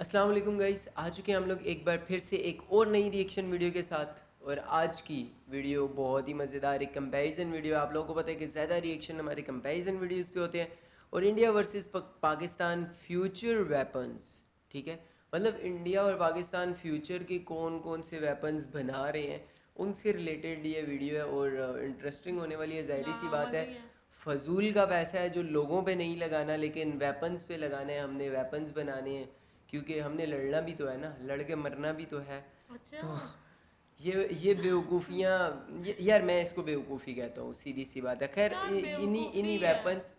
अस्सलाम वालेकुम गाइस, आ चुके हैं हम लोग एक बार फिर से एक और नई रिएक्शन वीडियो के साथ। और आज की वीडियो बहुत ही मज़ेदार एक कंपैरिजन वीडियो। आप लोगों को पता है कि ज़्यादा रिएक्शन हमारे कंपैरिजन वीडियोस पे होते हैं। और India versus Pakistan future weapons, ठीक है, मतलब इंडिया और पाकिस्तान फ्यूचर के कौन कौन से वेपन्स बना रहे हैं उनसे रिलेटेड ये वीडियो है। और इंटरेस्टिंग होने वाली है, ज़ाहिर सी बात है। फजूल का पैसा है जो लोगों पे नहीं लगाना, लेकिन वेपन्स पे लगाना है। हमने वेपन्स बनाने हैं क्योंकि हमने लड़ना भी तो है ना, लड़ के मरना भी तो है। अच्छा। तो ये बेवकूफ़ियाँ, यार मैं इसको बेवकूफ़ी कहता हूँ, सीधी सी बात है। खैर यार इन्हीं बेवकूफी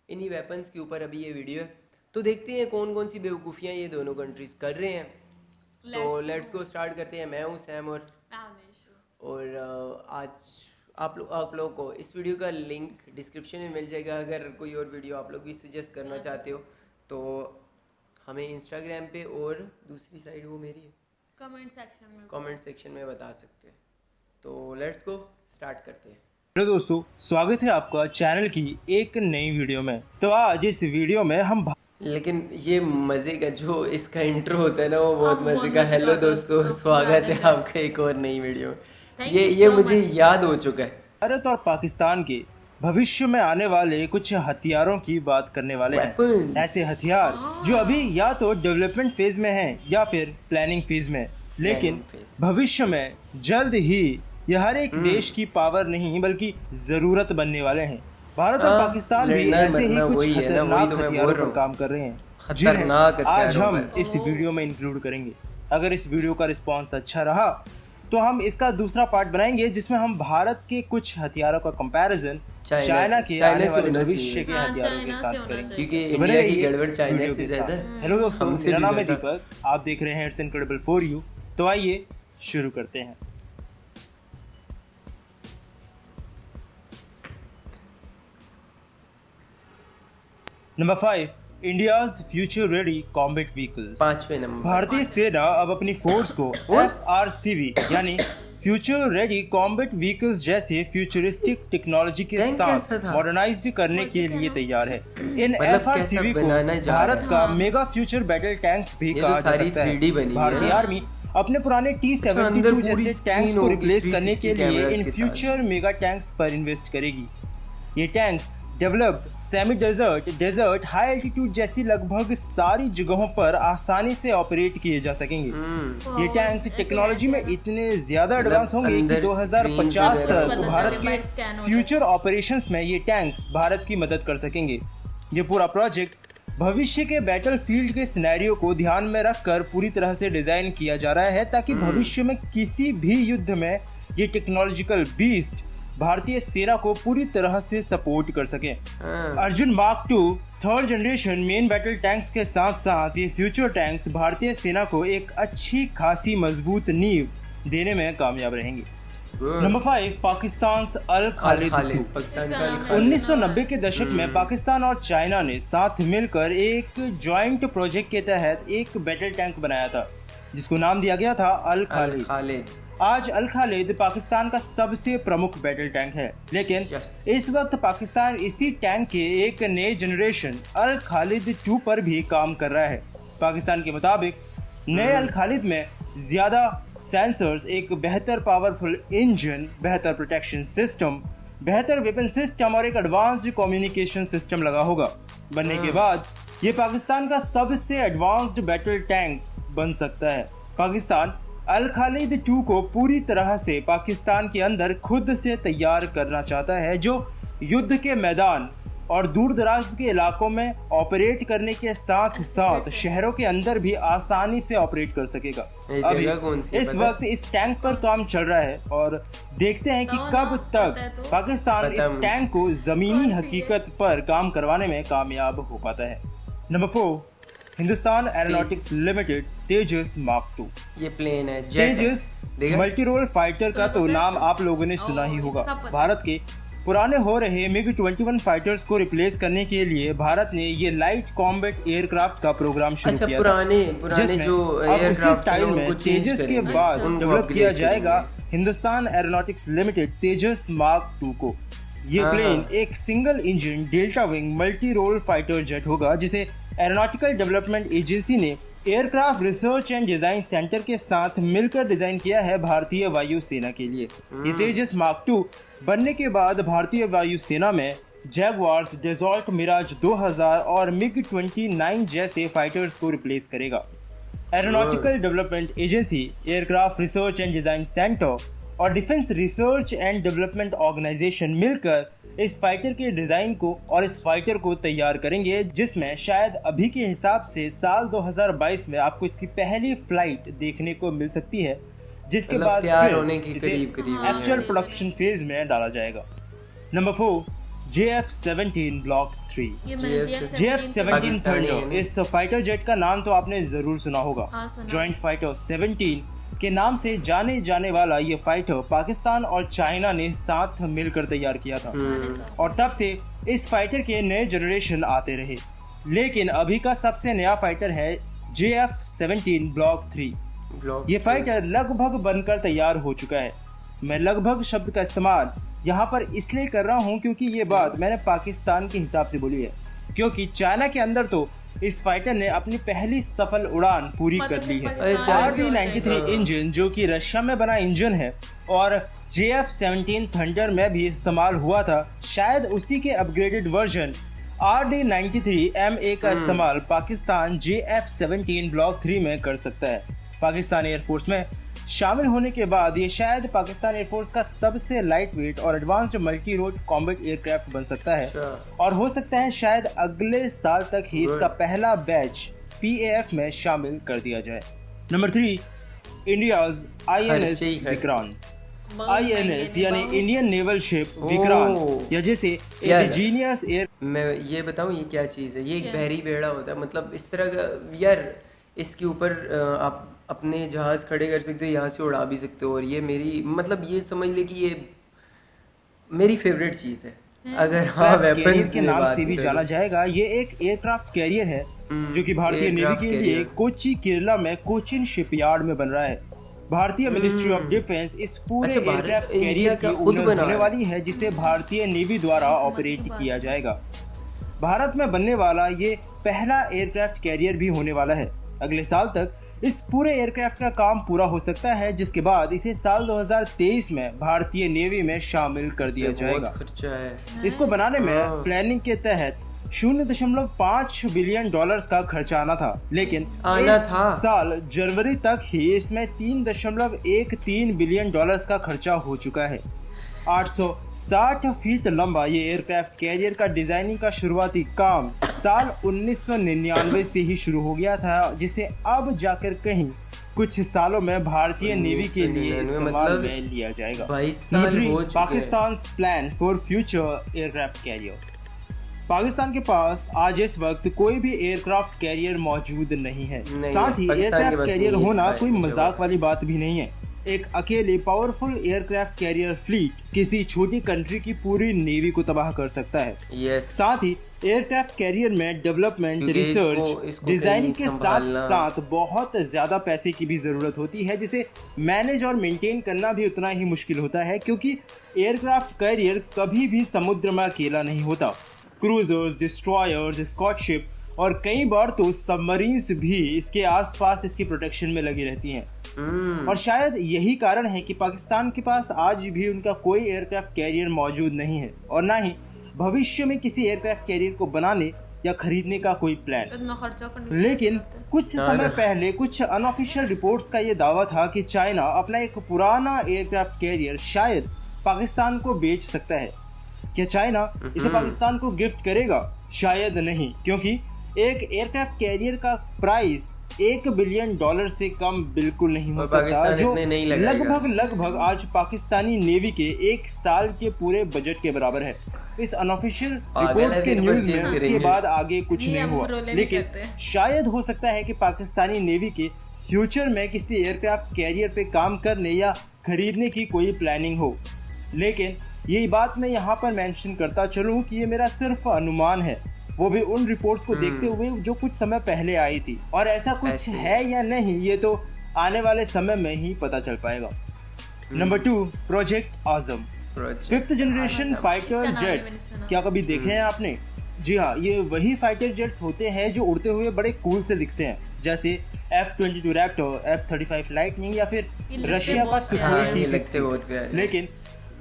इन्हीं वेपन्स के ऊपर अभी ये वीडियो है। तो देखते हैं कौन कौन सी बेवकूफ़ियाँ ये दोनों कंट्रीज़ कर रहे हैं। तो लेट्स गो, स्टार्ट करते हैं। मैं हूँ सैम और आज आप लोगों को इस वीडियो का लिंक डिस्क्रिप्शन में मिल जाएगा। अगर कोई और वीडियो आप लोग भी सजेस्ट करना चाहते हो तो हमें इंस्टाग्राम पे और दूसरी साइड वो मेरी है, कमेंट सेक्शन में बता सकते हैं। तो लेट्स गो, स्टार्ट करते हैं। हेलो दोस्तों, स्वागत है आपका चैनल की एक नई वीडियो में। तो आज इस वीडियो में हम लेकिन ये मज़े का जो इसका इंट्रो होता है ना, वो बहुत मज़े बहुत का। मज़े हेलो का दोस्तों, दोस्तों, स्वागत है स्वागत है। आपका एक और नई वीडियो में। Thank ये you ये so मुझे much। याद हो चुका है। भारत और पाकिस्तान के भविष्य में आने वाले कुछ हथियारों की बात करने वाले हैं। Weapons। ऐसे हथियार जो अभी या तो डेवलपमेंट फेज में हैं या फिर प्लानिंग फेज में, लेकिन Planning phase। भविष्य में जल्द ही यह हर एक देश की पावर नहीं बल्कि जरूरत बनने वाले हैं। भारत और हाँ, पाकिस्तान भी लड़ना ऐसे ही मरना कुछ वही है ना, वही खतरनाक तो मैं हथियारों बोल रहा पर हूँ। काम कर रहे हैं जिन्हें खतरनाक आज हथियारों हम पर। इस वीडियो में इंक्लूड करेंगे। अगर इस वीडियो का रिस्पांस अच्छा रहा तो हम इसका दूसरा पार्ट बनाएंगे जिसमें हम भारत के कुछ हथियारों का कंपैरिजन चाइना के आने वाले होना भविष्य के चाहिए, हथियारों के चाइना से साथ होना करेंगे। चाहिए। क्योंकि तो बने इंडिया की रहिए गड़बड़ चाइना वीडियो से के ज़्यादा साथ। है। हेलो दोस्तों, हमसे मेरा भी नाम है ज़्यादा। दीपक, आप देख रहे हैं इट्स इनक्रेडिबल फॉर यू। तो आइए शुरू करते हैं। Number 5, India's future ready combat vehicles. 5वें नंबर। भारतीय सेना अब अपनी फोर्स को FRCV यानी फ्यूचर रेडी कॉम्बैट व्हीकल्स जैसे फ्यूचरिस्टिक टेक्नोलॉजी के टैंक साथ कैसा था? मॉडर्नाइज करने के लिए तैयार है। इन मतलब FRCV कैसा को बनाने जा भारत रहा है? का हाँ। मेगा फ्यूचर बैटल टैंक्स भी ये तो कहा जा सारी सकता 3D बनी है। हुई है भारतीय ना? आर्मी अपने पुराने अच्छा, अंदर T-72 पूरी जैसे टैंक्स स्क्रीन को होगी रिप्लेस करने 360 के लिए कैमरास इन के साथ। फ्यूचर मेगा टैंक्स पर इन्वेस्ट करेगी। ये tanks developed semi desert, desert, high altitude जैसी लगभग सारी जगहों पर आसानी से ऑपरेट किए जा सकेंगे। ये टैंक्स टेक्नोलॉजी में इतने ज्यादा मतलब एडवांस होंगे कि अंदर 2050 screens तक वगैरह भारत होगा। के बाइक स्कैन हो फ्यूचर ऑपरेशंस में ये टैंक्स भारत की मदद कर सकेंगे। ये पूरा प्रोजेक्ट भविष्य के बैटलफील्ड के सिनेरियो को ध्यान में रखकर पूरी तरह से डिजाइन किया जा रहा है ताकि भविष्य में किसी भी युद्ध में ये टेक्नोलॉजिकल बीस्ट भारतीय सेना को पूरी तरह से सपोर्ट कर सके। Arjun mark II third generation main battle tanks के साथ साथ ये फ्यूचर टैंक्स भारतीय सेना को एक अच्छी खासी मजबूत नींव देने में कामयाब रहेंगे। नंबर 5, पाकिस्तान अल खालिद II। पाकिस्तान इसका का नाम खालिद। 1990 के दशक में पाकिस्तान और चाइना ने साथ मिलकर एक जॉइंट प्रोजेक्ट के तहत एक बैटल टैंक बनाया था जिसको नाम दिया गया था अल खालिद। खालिद। आज अल खालिद पाकिस्तान का सबसे प्रमुख बैटल टैंक है, लेकिन इस वक्त पाकिस्तान इसी टैंक के एक नए जनरेशन अल खालिद II पर भी काम कर रहा है। पाकिस्तान के मुताबिक नए अल खालिद में ज्यादा सेंसर्स, एक बेहतर पावरफुल इंजन, बेहतर प्रोटेक्शन सिस्टम, बेहतर वेपन सिस्टम और एक एडवांस्ड कम्युनिकेशन सिस्टम लगा होगा। बनने के बाद ये पाकिस्तान का सबसे एडवांस्ड बैटल टैंक बन सकता है। पाकिस्तान अल खालिद II को पूरी तरह से पाकिस्तान के अंदर खुद से तैयार करना चाहता है जो युद्ध के मैदान और दूर दराज के इलाकों में ऑपरेट करने के साथ साथ शहरों के अंदर भी आसानी से ऑपरेट कर सकेगा। ये अभी जगह कौन सी है इस पता है? वक्त इस टैंक पर काम चल रहा है और देखते हैं कि बताओ कब ना, तक पता है तो? पाकिस्तान पता इस है। टैंक को जमीनी हकीकत पर काम करवाने में कामयाब हो पाता है। Number 4, Hindustan aeronautics limited Tejas mark II। ये प्लेन है, जेट है। तेजस देखा? मल्टी रोल फाइटर का तो नाम आप लोगों ने सुना ही होगा। भारत के पुराने हो रहे MiG-21 फाइटर्स को रिप्लेस करने के लिए भारत ने ये लाइट कॉम्बैट एयरक्राफ्ट का प्रोग्राम शुरू अच्छा, किया पुराने था, जिसमें जो अब उसी एयरक्राफ्ट स्टाइल में तेजस के बाद डेवलप किया जाएगा Hindustan aeronautics limited Tejas mark II को। ये हाँ, प्लेन हाँ। एक single engine delta wing multi role fighter jet होगा जिसे एरोनॉटिकल डेवलपमेंट एजेंसी ने aircraft research and design centre के साथ मिलकर डिजाइन किया है भारतीय वायु सेना के लिए। ये तेजस मार्क 2 बनने के बाद भारतीय वायु सेना में जैगवार्स, डेजॉल्ट मिराज 2000 और मिग 29 जैसे फाइटर्स को रिप्लेस करेगा। Aeronautical development agency, aircraft research and design centre और defence research and development organisation मिलकर इस फाइटर के डिजाइन को और इस फाइटर को तैयार करेंगे, जिसमें शायद अभी के हिसाब से साल 2022 में आपको इसकी पहली फ्लाइट देखने को मिल सकती है, जिसके मतलब बाद तैयार फिर होने की इसे करीब ही एक्चुअल है। प्रोडक्शन फेज में डाला जाएगा। Number 4, JF-17 block 3। ये मैंने JF-17 पाकिस्तानी है थंडर, ना? इस फाइटर जेट का नाम तो आपने जरूर सुना होगा। हाँ, सुना। जॉइंट फाइटर 17 के नाम से जाने जाने वाला ये फाइटर पाकिस्तान और चाइना ने साथ मिलकर तैयार किया था और तब से इस फाइटर के नए जनरेशन आते रहे, लेकिन अभी का सबसे नया फाइटर है JF-17 ब्लॉक 3। ये फाइटर लगभग बनकर तैयार हो चुका है। मैं लगभग शब्द का इस्तेमाल यहाँ पर इसलिए कर रहा हूँ क्योंकि ये बात मैंने पाकिस्तान के हिसाब से बोली है, क्योंकि चाइना के अंदर तो इस फाइटर ने अपनी पहली सफल उड़ान पूरी कर ली है। RD-93 इंजन जो कि रशिया में बना इंजन है और JF-17 थंडर में भी इस्तेमाल हुआ था, शायद उसी के अपग्रेडेड वर्जन RD-93MA का इस्तेमाल पाकिस्तान JF-17 ब्लॉक 3 में कर सकता है। पाकिस्तान एयरफोर्स में शामिल होने के बाद ये शायद पाकिस्तान एयरफोर्स का सबसे लाइट वेट और advanced multi road combat aircraft बन सकता है और हो सकता है शायद अगले साल तक ही इसका पहला बैच PAF में शामिल कर दिया जाए। Number 3, India's INS Vikrant. INS यानी इंडियन नेवल शिप विक्रांत, या जैसे इंडिजीनियस एयर। मैं ये बताऊं ये क्या चीज़ है? ये एक बहरी बेड़ा होता है, मतलब इस तरह का यार, इसके ऊपर आप अपने जहाज खड़े कर सकते हो, यहाँ से उड़ा भी सकते हो। और ये मेरी मतलब ये समझ ले कि ये मेरी फेवरेट चीज़ है। अगर हाँ वेपन्स के नाम से भी जाना जाएगा। ये एक एयरक्राफ्ट कैरियर है जो कि भारतीय नेवी के लिए कोच्चि केरला में कोचिन शिपयार्ड में बन रहा है। भारतीय मिनिस्ट्री ऑफ डिफेंस इस पूरे एयरक्राफ्ट कैरियर की ओनर होने वाली है, जिसे भारतीय नेवी द्वारा ऑपरेट किया जाएगा। भारत में बनने वाला ये पहला एयरक्राफ्ट कैरियर भी होने वाला है। अगले साल तक इस पूरे एयरक्राफ्ट का काम पूरा हो सकता है, जिसके बाद इसे साल 2023 में भारतीय नेवी में शामिल कर दिया जाएगा। खर्चा है इसको बनाने में प्लानिंग के तहत $0.5 बिलियन का खर्चा आना था, लेकिन इस साल जनवरी तक ही इसमें $3.13 बिलियन का खर्चा हो चुका है। 860 फीट लंबा ये एयरक्राफ्ट कैरियर का डिजाइनिंग का शुरुआती काम साल 1999 से ही शुरू हो गया था, जिसे अब जाकर कहीं कुछ सालों में भारतीय नेवी के लिए इस्तेमाल में लिया जाएगा। 22 साल हो चुके। Pakistan plan for future aircraft carrier. Pakistan के पास आज इस वक्त कोई भी एयरक्राफ्ट कैरियर मौजूद नहीं है। साथ ही एयरक्राफ्ट कैरियर होना कोई मजाक वाली बात भी नहीं है। एक अकेले पावरफुल एयरक्राफ्ट कैरियर फ्लीट किसी छोटी कंट्री की पूरी नेवी को तबाह कर सकता है। साथ ही एयरक्राफ्ट कैरियर में डेवलपमेंट, रिसर्च, डिजाइनिंग के साथ साथ बहुत ज्यादा पैसे की भी जरूरत होती है, जिसे मैनेज और मेंटेन करना भी उतना ही मुश्किल होता है, क्योंकि एयरक्राफ्ट कैरियर कभी भी समुद्र में अकेला नहीं होता। क्रूजर्स, डिस्ट्रॉयर्स, स्कॉट शिप और कई बार तो सबमरीन्स भी इसके आसपास इसकी प्रोटेक्शन में लगी रहती हैं। और शायद यही कारण है कि पाकिस्तान के पास आज भी उनका कोई एयरक्राफ्ट कैरियर मौजूद नहीं है और ना ही भविष्य में किसी एयरक्राफ्ट कैरियर को बनाने या खरीदने का कोई प्लान। लेकिन कुछ समय पहले कुछ अनऑफिशियल रिपोर्ट्स का ये दावा था कि चाइना अपना एक पुराना एयरक्राफ्ट कैरियर शायद पाकिस्तान को बेच सकता है। क्या चाइना इसे पाकिस्तान को गिफ्ट करेगा? शायद नहीं, क्योंकि एक एयरक्राफ्ट कैरियर का प्राइस $1 बिलियन से कम बिल्कुल नहीं हो सकता, जो लगभग आज पाकिस्तानी नेवी के एक साल के पूरे बजट के बराबर है। इस अनऑफिशियल रिपोर्ट्स के न्यूज़ में उसके बाद आगे कुछ नहीं हुआ, लेकिन शायद हो सकता है कि पाकिस्तानी नेवी के फ्यूचर में किसी एयरक्राफ्ट कैरियर पे काम करने या खरीदने की कोई प्लानिंग हो। लेकिन यही बात मैं यहाँ पर मेंशन करता चलूँ कि ये मेरा सिर्फ अनुमान है, वो भी उन रिपोर्ट्स को देखते हुए जो कुछ समय पहले आई थी, और ऐसा कुछ है या नहीं ये तो आने वाले समय में ही पता चल पाएगा। नंबर 2, प्रोजेक्ट आजम। प्रोजेक्ट। फिफ्थ जनरेशन फाइटर इसका नाम भी मैंने जेट्स सुना। क्या कभी देखे हैं आपने? जी हाँ, ये वही फाइटर जेट्स होते हैं जो उड़ते हुए बड़े कूल से दिखते हैं, जैसे F-22 रैप्टर, F-35 लाइटनिंग या फिर ये लगते रशिया का बहुत प्यारे हाँ, सुखोई ये हैं। लगते 250। बहुत प्यारे। लेकिन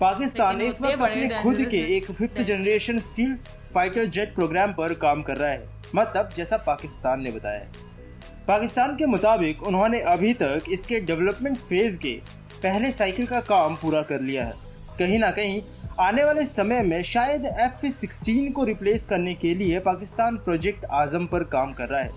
पाकिस्तान लेकिन इस होते वक्त बड़े अपने खुद dangerous के हैं। एक fifth generation stealth fighter jet programme पर काम कर रहा है, मतलब जैसा पाकिस्तान ने बताया है। पाकिस्तान के मुताबिक उन्होंने अभी तक इसके डेवलपमेंट फेज के पहले साइकिल का काम पूरा कर लिया है। कहीं ना कहीं आने वाले समय में शायद F-16 को रिप्लेस करने के लिए पाकिस्तान प्रोजेक्ट आजम पर काम कर रहा है।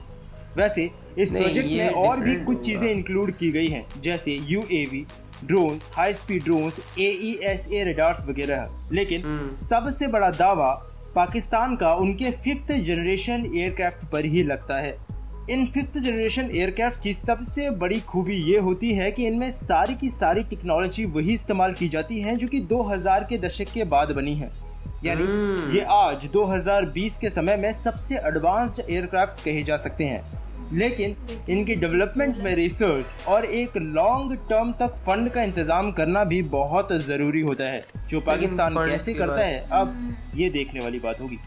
वैसे इस नहीं, प्रोजेक्ट ये में और भी different कुछ होगा। चीजें इंक्लूड की गई हैं, जैसे UAV, drone, high speed drones, AESA radars वगैरह। लेकिन सबसे बड़ा दावा पाकिस्तान का उनके फिफ्थ जनरेशन एयरक्राफ्ट पर ही लगता है। इन फिफ्थ जनरेशन एयरक्राफ्ट की सबसे बड़ी खूबी ये होती है कि इनमें सारी की सारी टेक्नोलॉजी वही इस्तेमाल की जाती है जो कि 2000 के दशक के बाद बनी है। यानी ये आज 2020 के समय में सबसे एडवांस्ड एयरक्राफ्ट कहे जा सकते हैं। लेकिन इनकी डेवलपमेंट में रिसर्च और एक लॉन्ग टर्म तक फंड का इंतजाम करना भी बहुत ज़रूरी होता है, जो पाकिस्तान funds कैसे की करता बात- है अब ये देखने वाली बात होगी।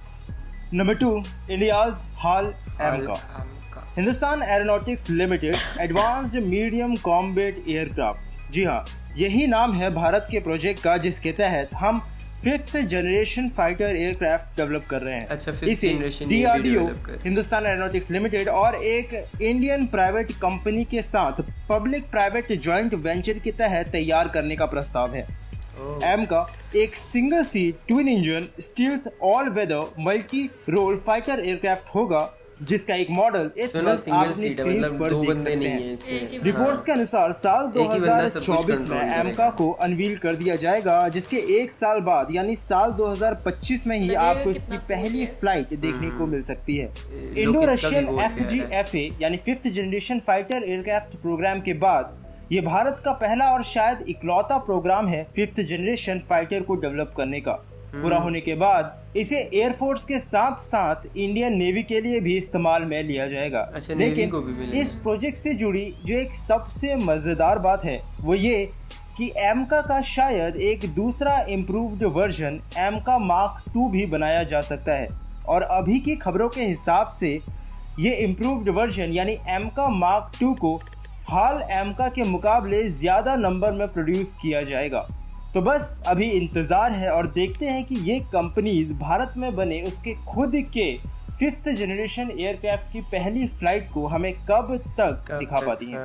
नंबर 2, इलियास हाल एमका। Hindustan aeronautics limited advanced medium combat aircraft. जी हाँ, यही नाम है भारत के प्रोजेक्ट का जिसके तहत हम fifth generation fighter aircraft develop कर रहे हैं। अच्छा, fifth इसे generation ये भी DRDO, develop कर- हिंदुस्तान एरोनॉटिक्स लिमिटेड और एक इंडियन प्राइवेट कंपनी के साथ पब्लिक प्राइवेट जॉइंट वेंचर के तहत तैयार करने का प्रस्ताव है। एम का एक single seat twin engine stealth all weather multi role fighter aircraft होगा, जिसका एक मॉडल इस सुना वक्त सिंगल आप अपनी सीट है, स्क्रीन मतलब पर दो देख बंदे सकते नहीं हैं। है एक इसमें। ही रिपोर्ट्स के अनुसार साल एक ही बंदा सब कुछ 2024 में control एमका करेगा। को अनवील कर दिया जाएगा, जिसके एक साल बाद यानी साल 2025 में ही लगेगा आपको कितना इसकी cool पहली है। फ्लाइट देखने को मिल सकती है। लोग इंडो इसका भी रशियन बहुत प्यार है। FGFA यानी fifth generation fighter aircraft programme के बाद ये भारत का पहला और शायद इकलौता प्रोग्राम है फिफ्थ जनरेशन फाइटर को डेवलप करने का। पूरा होने के बाद इसे एयरफोर्स के साथ साथ इंडियन नेवी के लिए भी इस्तेमाल में लिया जाएगा। अच्छा, नेवी लेकिन को भी मिलेगा। इस प्रोजेक्ट से जुड़ी जो एक सबसे मजेदार बात है वो ये कि एमका का शायद एक दूसरा इम्प्रूव्ड वर्जन एमका मार्क 2 भी बनाया जा सकता है, और अभी की खबरों के हिसाब से ये इम्प्रूव्ड वर्जन यानी एमका मार्क 2 को हाल एमका के मुकाबले ज़्यादा नंबर में प्रोड्यूस किया जाएगा। तो बस अभी इंतज़ार है और देखते हैं कि ये कंपनीज भारत में बने उसके खुद के फिफ्थ जनरेशन एयरक्राफ्ट की पहली फ्लाइट को हमें कब तक दिखा पाती हैं।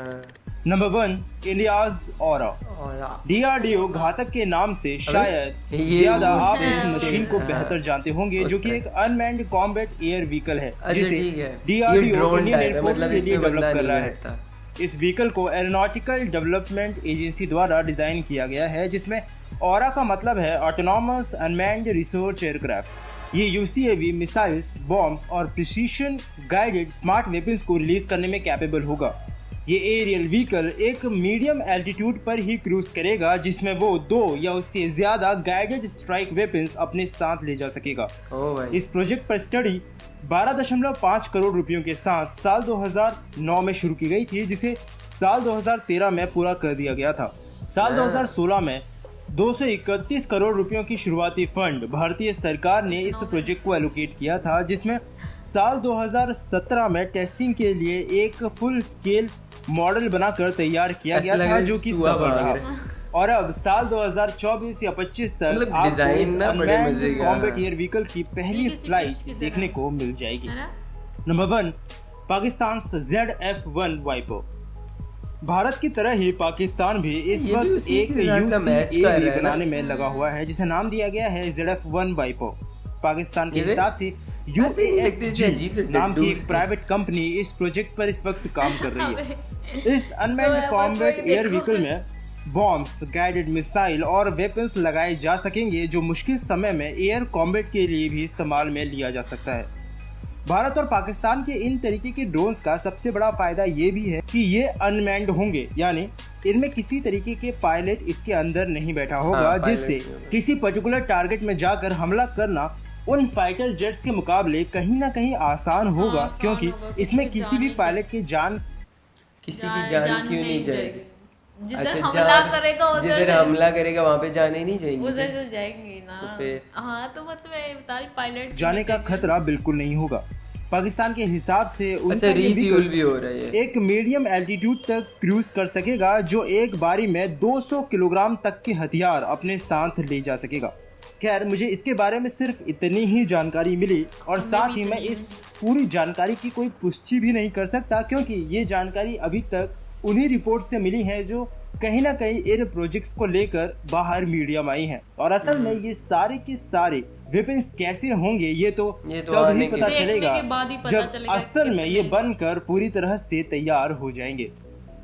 Number 1, Ilyas aura. DRDO घातक के नाम से शायद ये ज्यादा वो आप है, इस मशीन को हाँ, बेहतर जानते होंगे, जो कि एक अनमैन्ड कॉम्बैट एयर व्हीकल है अच्छा, जिसे ठीक है। ये DRDO ड्रोन इंडियन टाइप है, एयरफोर्स मतलब के लिए इसमें बंदा डेवलप कर नहीं रहा है। बैठता। इस व्हीकल को एरोनॉटिकल डेवलपमेंट एजेंसी द्वारा डिजाइन किया गया है, जिसमें ऑरा का मतलब है ऑटोनॉमस अनमैन्ड रिसर्च एयरक्राफ्ट। ये UCAV मिसाइल्स, बॉम्ब्स और प्रिसीशन गाइडेड स्मार्ट वेपन्स को रिलीज करने में कैपेबल होगा। ये एरियल व्हीकल एक मीडियम एल्टीट्यूड पर ही क्रूज करेगा, जिसमें वो 2 या उससे ज्यादा गाइडेड स्ट्राइक वेपन्स अपने साथ ले जा सकेगा। ओ भाई, इस प्रोजेक्ट पर स्टडी 12.5 करोड़ रुपयों के साथ साल 2009 में शुरू की गई थी, जिसे साल 2013 में पूरा कर दिया गया था। साल 2016 में 231 करोड़ रुपयों की शुरुआती फंड भारतीय सरकार ने इस प्रोजेक्ट को एलोकेट किया था, जिसमें साल 2017 में टेस्टिंग के लिए एक फुल स्केल मॉडल बनाकर तैयार किया गया था, जो कि चूहा सफल भाग रहा। रहा है। और अब साल 2024 या 25 तक मतलब आपको डिजाइन ना बड़े मजे का। कॉम्बैट एयर व्हीकल की पहली ये किसी फ्लाइट फिश की तरह। देखने को मिल जाएगी। है ना? Number 1, Pakistan ZF-1 wiper. Bharat की तरह ही पाकिस्तान भी इस ये भी वक्त उसी एक के साथ का मैच कर रहा है UCAV ना। बनाने में लगा हुआ है, जिसे नाम दिया गया है ZF-1 वाइपर। पाकिस्तान के ये हिसाब से ऐसे ही लगते हैं, अजीब से UASG नाम की डड्डू। एक प्राइवेट कंपनी इस प्रोजेक्ट पर इस वक्त काम कर रही है। अबे, इस अनमैन्ड तो कॉम्बैट कोई एयर देखो। व्हीकल में बॉम्ब्स, गाइडेड मिसाइल और वेपन्स लगाए जा सकेंगे, जो मुश्किल समय में एयर कॉम्बैट के लिए भी इस्तेमाल में लिया जा सकता है। भारत और पाकिस्तान के इन तरीके के ड्रोन्स का सबसे बड़ा फायदा ये भी है कि ये अनमैन्ड होंगे, यानी इनमें किसी तरीके के पायलट इसके अंदर नहीं बैठा होगा, हाँ, पायलट जिससे नहीं होगा। किसी पर्टिकुलर टारगेट में जाकर हमला करना उन फाइटर जेट्स के मुकाबले कहीं ना कहीं आसान होगा, आसान क्योंकि होगा, इसमें किसी किसी भी जान पायलट की जान किसी की जान क्यों नहीं जाएगी। जिधर अच्छा, हमला करेगा जिधर उधर हमला करेगा वहां पे जाने नहीं जाएंगे उधर क्या? तो जाएंगे ना। तो फिर हाँ तो मतलब मैं बता रही पायलट जाने का खतरा बिल्कुल नहीं होगा। पाकिस्तान के हिसाब से अच्छा, उनका ये रीफ्यूल व्हीकल भी हो रहा है ये। एक मीडियम एल्टीट्यूड तक क्रूज कर सकेगा, जो एक बारी में 200 किलोग्राम तक के हथियार अपने साथ ले जा सकेगा। खैर, मुझे इसके बारे में सिर्फ इतनी ही जानकारी मिली और हमें साथ भी ही मैं इतनी इस पूरी जानकारी की कोई पुष्टि भी नहीं कर सकता, क्योंकि ये जानकारी अभी तक उन्हीं रिपोर्ट से मिली है जो कहीं ना कहीं इन प्रोजेक्ट्स को लेकर बाहर मीडिया में आई हैं। और असल में ये सारे के सारे वेपन्स कैसे होंगे ये तो तब ही आने पता देखने चलेगा के बाद ही पता जब चलेगा असल में ये कितने- बनकर पूरी तरह से तैयार हो जाएंगे।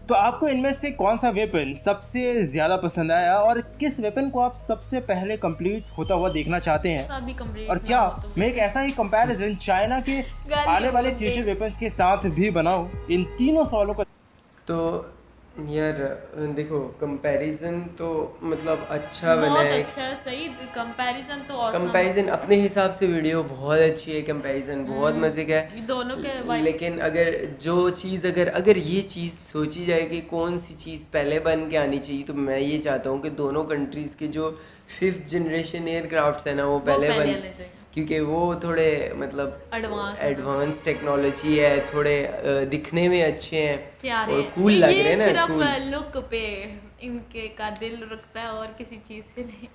तो आपको इनमें से कौन सा वेपन सबसे ज्यादा पसंद आया और किस वेपन को आप सबसे पहले कंप्लीट होता हुआ देखना चाहते हैं? सभी कंप्लीट और क्या मैं एक ऐसा ही कंपैरिजन चाइना के आने वाले बोलते। फ्यूचर वेपन्स के साथ भी बनाऊं? इन तीनों सवालों का तो यार देखो, कंपैरिजन तो मतलब अच्छा बना बहुत है। अच्छा है, सही कंपैरिजन तो awesome है। कंपैरिजन अपने हिसाब से वीडियो बहुत अच्छी है, कंपैरिजन बहुत मजे का ये दोनों के है। भाई लेकिन अगर जो चीज़ अगर ये चीज़ सोची जाए कि कौन सी चीज़ पहले बन के आनी चाहिए, तो मैं ये चाहता हूँ कि दोनों कंट्रीज़ के जो 5th जनरेशन एयरक्राफ्ट्स है ना, वो पहले पहले बन, आने चाहिए। क्योंकि वो थोड़े मतलब Advance है ना। एडवांस टेक्नोलॉजी है, थोड़े दिखने में अच्छे हैं प्यारे और हैं। कूल लग ये रहे हैं ना, सिर्फ कूल। लुक पे इनके का दिल रुकता है और किसी चीज पे नहीं।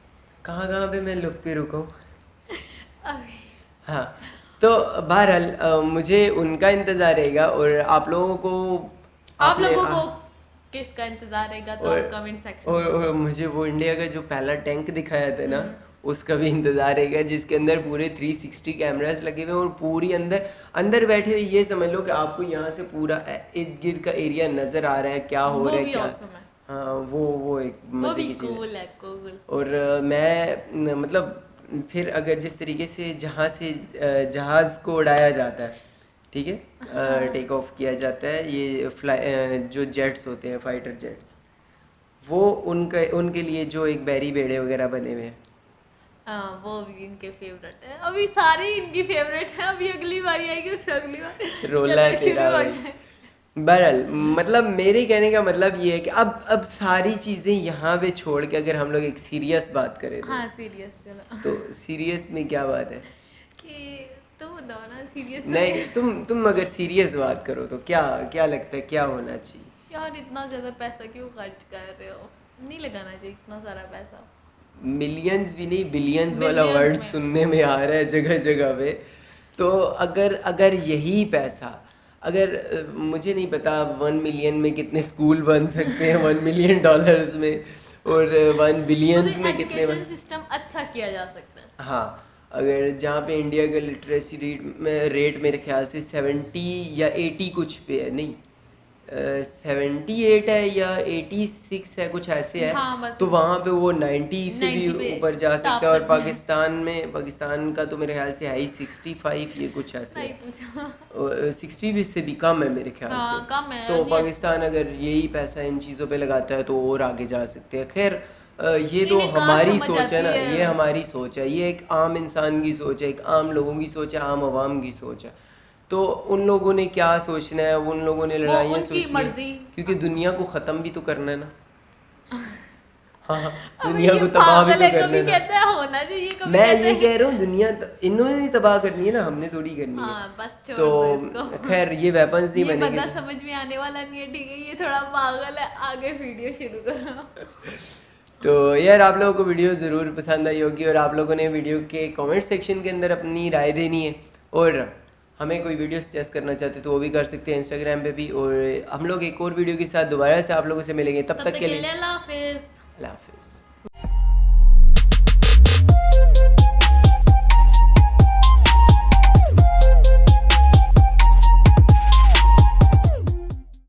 कहाँ पे मैं लुक पे रुका हूँ? अभी हाँ, तो बहरहाल मुझे उनका इंतज़ार रहेगा और आप लोगों को आप आपने- लोगों को किसका इंतजार रहेगा तो और- आप कमेंट सेक्शन और मुझे वो इंडिया का जो पहला टैंक दिखाया था ना, उसका भी इंतज़ार रहेगा, जिसके अंदर पूरे 360 कैमरास लगे हुए हैं और पूरी अंदर बैठे हुए ये समझ लो कि आपको यहाँ से पूरा इर्द गिर्द का एरिया नज़र आ रहा है, क्या हो वो रहा है भी क्या। awesome है। हाँ, वो एक वो मज़े भी की चीज़ है। कूल है कूल। और मैं मतलब फिर अगर जिस तरीके से जहाँ से जहाज़ को उड़ाया जाता है, ठीक है, टेक ऑफ किया जाता है, ये जो जेट्स होते हैं, फाइटर जेट्स, वो उनके लिए जो एक बैरी बेड़े वगैरह बने हुए हैं। हाँ वो भी इनके फेवरेट है। अभी सारी इनकी फेवरेट है। अभी अगली बारी आएगी उससे अगली बार रोला है चलो तेरा शुरू हो भाई। जाए। बहरहाल मतलब मेरे कहने का मतलब ये है कि अब सारी चीज़ें यहाँ पे छोड़ के अगर हम लोग एक सीरियस बात करें हाँ सीरियस चलो तो सीरियस में क्या बात है कि तुम बताओ ना सीरियस नहीं, तुम अगर सीरियस बात करो तो क्या क्या लगता है क्या होना चाहिए? यार इतना ज्यादा पैसा क्यों खर्च कर रहे हो? नहीं लगाना चाहिए इतना सारा पैसा। मिलियंस भी नहीं, बिलियंस वाला Billions वर्ड में। सुनने में आ रहा है जगह जगह पे। तो अगर यही पैसा अगर मुझे नहीं पता 1 मिलियन में कितने स्कूल बन सकते हैं, 1 मिलियन डॉलर्स में, और 1 बिलियंस में कितने एजुकेशन सिस्टम अच्छा किया जा सकता है। हाँ, अगर जहाँ पे इंडिया का लिटरेसी रेट मेरे ख्याल से 70 या 80 कुछ पे है, नहीं 78 है या 86 है, कुछ ऐसे है। हाँ, बस तो वहाँ पे वो 90 से 90 भी पे ऊपर जा टॉप सकता है। और सकते हैं। पाकिस्तान का तो मेरे ख्याल से है ही 65, ये कुछ ऐसे सही है। पूछा। और 60 भी से भी कम है मेरे ख्याल हाँ, से। कम है, तो अभी- पाकिस्तान अगर यही पैसा इन चीज़ों पे लगाता है तो और आगे जा सकते हैं। खैर ये तो इन्हें कहाँ हमारी समझ सोच है ना, आती है। ये हमारी सोच है, ये एक आम इंसान की सोच है, एक आम लोगों की सोच है, आम आवाम की सोच है। तो उन लोगों ने क्या सोचना है, उन लोगों ने लड़ाइयाँ उनकी सोचनी है, मर्जी। क्योंकि दुनिया को ख़त्म भी तो करना है ना। हाँ, अबे दुनिया ये को तबाह भी पागल है, तो कभी करना है कहता है होना चाहिए, कभी मैं कहता ये है कह रहा हूँ दुनिया इन्होंने ही तबाह करनी है ना, हमने थोड़ी करनी है। हाँ बस छोड़ तो दो इसको। खैर ये वेपन्स नहीं ये बनेंगे बंदा समझ में आने वाला नहीं है, ठीक है, ये थोड़ा पागल है। आगे वीडियो शुरू करो। तो यार आप लोगों को वीडियो ज़रूर पसंद आई होगी और आप लोगों ने वीडियो के कमेंट सेक्शन के अंदर अपनी राय देनी है। और हमें कोई वीडियो सजेस्ट करना चाहते तो वो भी कर सकते हैं इंस्टाग्राम पे भी। और हम लोग एक और वीडियो के साथ दोबारा से आप लोगों से मिलेंगे, तब तक के लिए अल्लाह हाफिज़।